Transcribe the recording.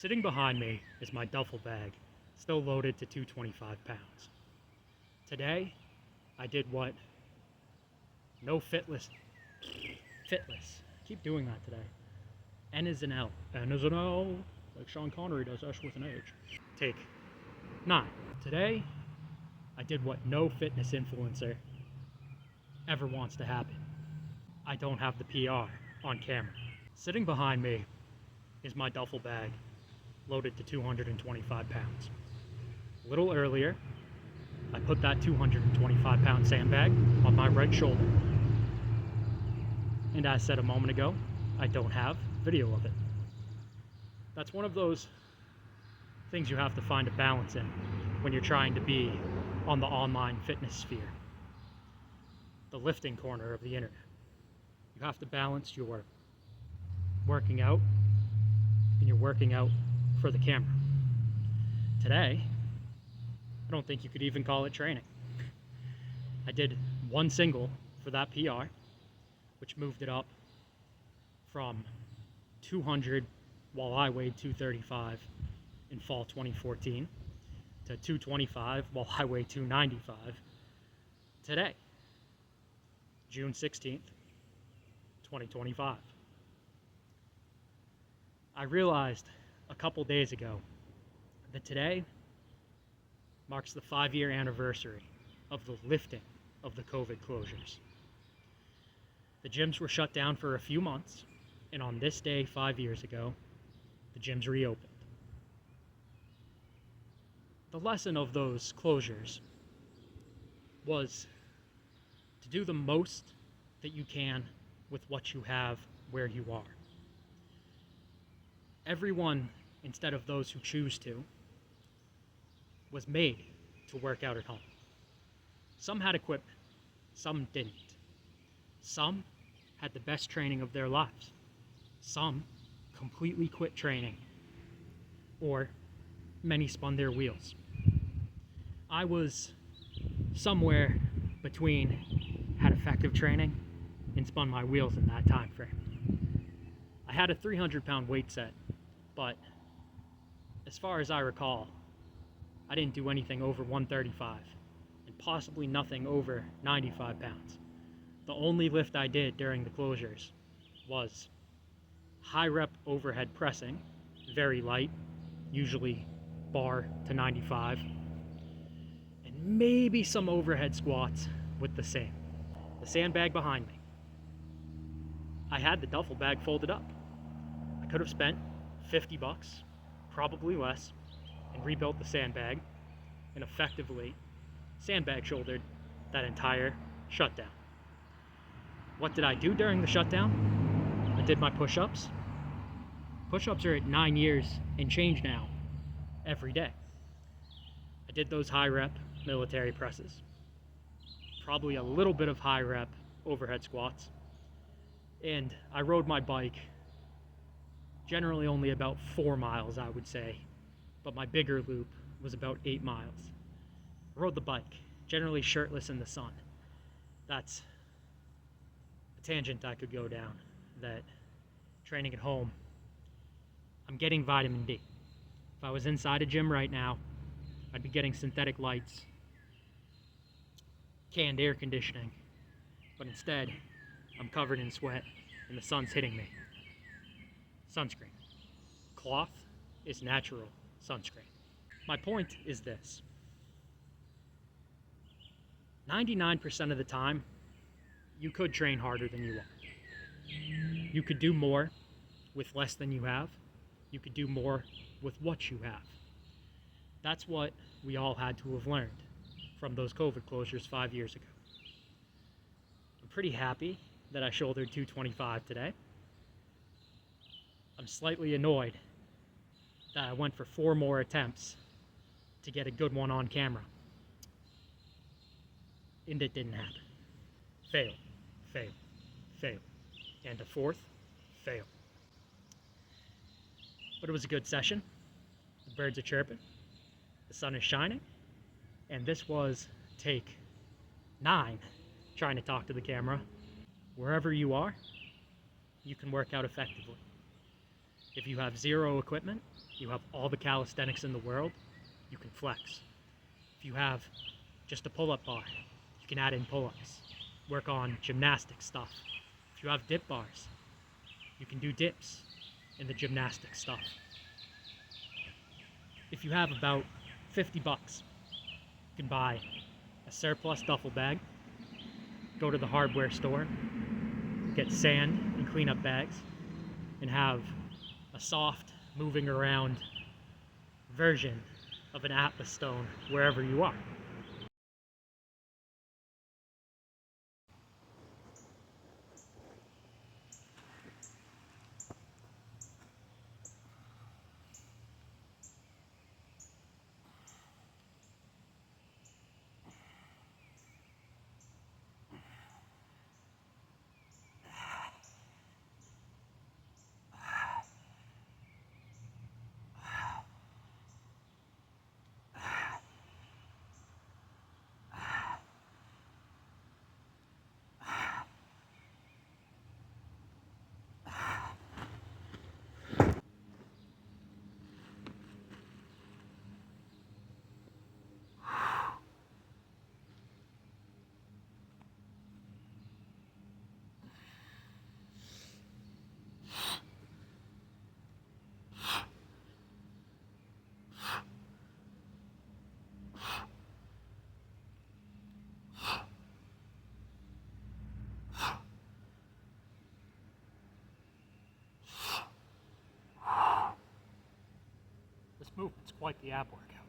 Sitting behind me is my duffel bag, still loaded to 225 pounds. Today, I did what no fitless, keep doing that today. N is an L. N is an L, like Sean Connery does S with an H. Take 9. Today, I did what no fitness influencer ever wants to happen. I don't have the PR on camera. Sitting behind me is my duffel bag, loaded to 225 pounds. A little earlier, I put that 225 pound sandbag on my right shoulder. And as said a moment ago, I don't have video of it. That's one of those things you have to find a balance in when you're trying to be on the online fitness sphere, the lifting corner of the internet. You have to balance your working out and your working out for the camera. Today, I don't think you could even call it training. I did one single for that PR, which moved it up from 200 while I weighed 235 in fall 2014 to 225 while I weighed 295 today, June 16th, 2025. I realized a couple days ago that today marks the 5-year anniversary of the lifting of the COVID closures. The gyms were shut down for a few months, and on this day 5 years ago, the gyms reopened. The lesson of those closures was to do the most that you can with what you have where you are. Everyone, instead of those who choose to, was made to work out at home. Some had equipment, some didn't. Some had the best training of their lives. Some completely quit training, or many spun their wheels. I was somewhere between had effective training and spun my wheels in that time frame. I had a 300-pound weight set, but as far as I recall, I didn't do anything over 135 and possibly nothing over 95 pounds. The only lift I did during the closures was high rep overhead pressing, very light, usually bar to 95, and maybe some overhead squats with the same. The sandbag behind me. I had the duffel bag folded up. I could have spent $50, probably less, and rebuilt the sandbag and effectively sandbag shouldered that entire shutdown. What did I do during the shutdown? I did my push-ups. Push-ups are at 9 years and change now, every day. I did those high rep military presses, probably a little bit of high rep overhead squats, and I rode my bike, generally only about 4 miles, I would say, but my bigger loop was about 8 miles. I rode the bike, generally shirtless in the sun. That's a tangent I could go down, that training at home, I'm getting vitamin D. If I was inside a gym right now, I'd be getting synthetic lights, canned air conditioning, but instead, I'm covered in sweat and the sun's hitting me. Sunscreen. Cloth is natural sunscreen. My point is this. 99% of the time, you could train harder than you are. You could do more with less than you have. You could do more with what you have. That's what we all had to have learned from those COVID closures 5 years ago. I'm pretty happy that I shouldered 225 today. I'm slightly annoyed that I went for 4 more attempts to get a good one on camera. And it didn't happen. Fail, fail, fail. And a 4th, fail. But it was a good session. The birds are chirping. The sun is shining. And this was take 9, trying to talk to the camera. Wherever you are, you can work out effectively. If you have zero equipment, You have all the calisthenics in the world, you can flex. If you have just a pull-up bar, you can add in pull-ups. Work on gymnastic stuff. If you have dip bars, you can do dips in the gymnastic stuff. If you have about 50 bucks, you can buy a surplus duffel bag, go to the hardware store, get sand and cleanup bags, and have a soft, moving around version of an Atlas stone wherever you are. This movement's quite the ab workout.